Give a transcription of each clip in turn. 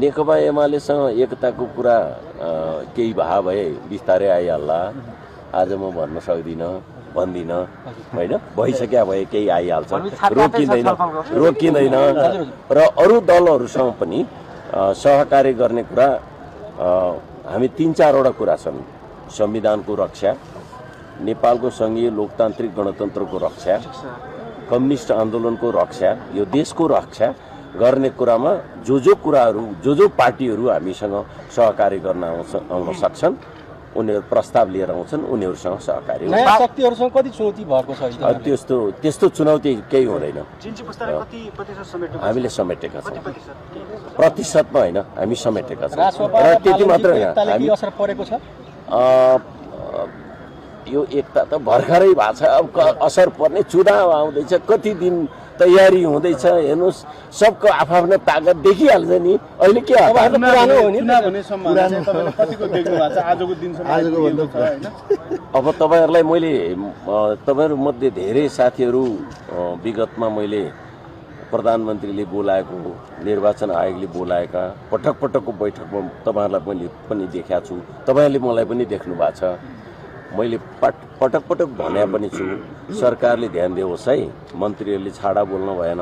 नेकपा एमालेसँग एकताको कुरा केही भए भए बिस्तारै आइहाल्ला। आज म भन्न सक्दिनँ, भन्दिनँ होइन, भइसक्या भए केही आइहाल्छ, रोकिँदैन। र अरू दलहरूसँग पनि सहकार्य गर्ने कुरा हामी 3-4वटा कुरा छन्। संविधानको रक्षा, नेपालको सङ्घीय लोकतान्त्रिक गणतन्त्रको रक्षा, कम्युनिस्ट आन्दोलनको रक्षा, यो देशको रक्षा गर्ने कुरामा जो कुराहरू जो पार्टीहरू हामीसँग सहकार्य गर्न आउन सक्छन् उनीहरू प्रस्ताव लिएर आउँछन्, उनीहरूसँग सहकार्य हुन्छ। नयाँ शक्तिहरूसँग कति चुनौती भएको छ त्यस्तो चुनौती केही हुँदैन। हामीले समेटेका छौँ, प्रतिशतमा होइन, हामी समेटेका छौँ। र त्यति मात्र होइन, हामी असर परेको छ। यो एकता त भर्खरै भएको छ, अब असर पर्ने चुनाव आउँदैछ, कति दिन तयारी हुँदैछ, हेर्नुहोस् सबको आफ्नो ताकत देखिहाल्छ नि। अहिले के पुरानो हो नि, अब तपाईँहरूलाई मैले तपाईँहरू मध्ये धेरै साथीहरू विगतमा मैले प्रधानमन्त्रीले बोलाएको, निर्वाचन आयोगले बोलाएका पटक पटकको बैठकमा तपाईँहरूलाई मैले पनि देखाएको छु, तपाईँहरूले मलाई पनि देख्नु भएको छ। मैले पटक पटक भने पनि छु, सरकारले ध्यान दियोस् है, मन्त्रीहरूले छाडा बोल्नु भएन,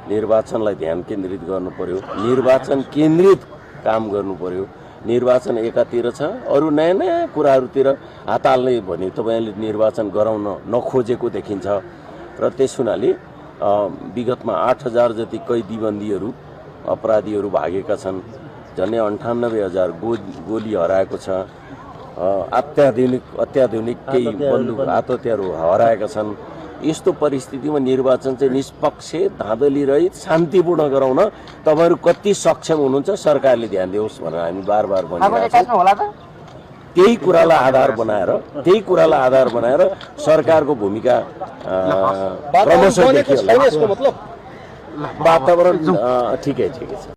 निर्वाचनलाई ध्यान केन्द्रित गर्नु पर्यो, निर्वाचन केन्द्रित काम गर्नु पर्यो। निर्वाचन एकातिर छ, अरू नयाँ नयाँ कुराहरूतिर हात हाल्ने भने तपाईँले निर्वाचन गराउन नखोजेको देखिन्छ। र त्यस हुनाले विगतमा 8000 जति कैदीबन्दीहरू अपराधीहरू भागेका छन्, झन्डै 98,000 गोली हराएको छ, अत्याधुनिक केही बन्दुक हात हतियारहरू हराएका छन्। यस्तो परिस्थितिमा निर्वाचन चाहिँ निष्पक्ष, धाँधली रहित, शान्तिपूर्ण गराउन तपाईँहरू कति सक्षम हुनुहुन्छ, सरकारले ध्यान दियोस् भनेर हामी बार भनिरहेका छौँ। त्यही कुरालाई आधार बनाएर सरकारको भूमिका क्रमशः देखियो। वातावरण ठिकै छ।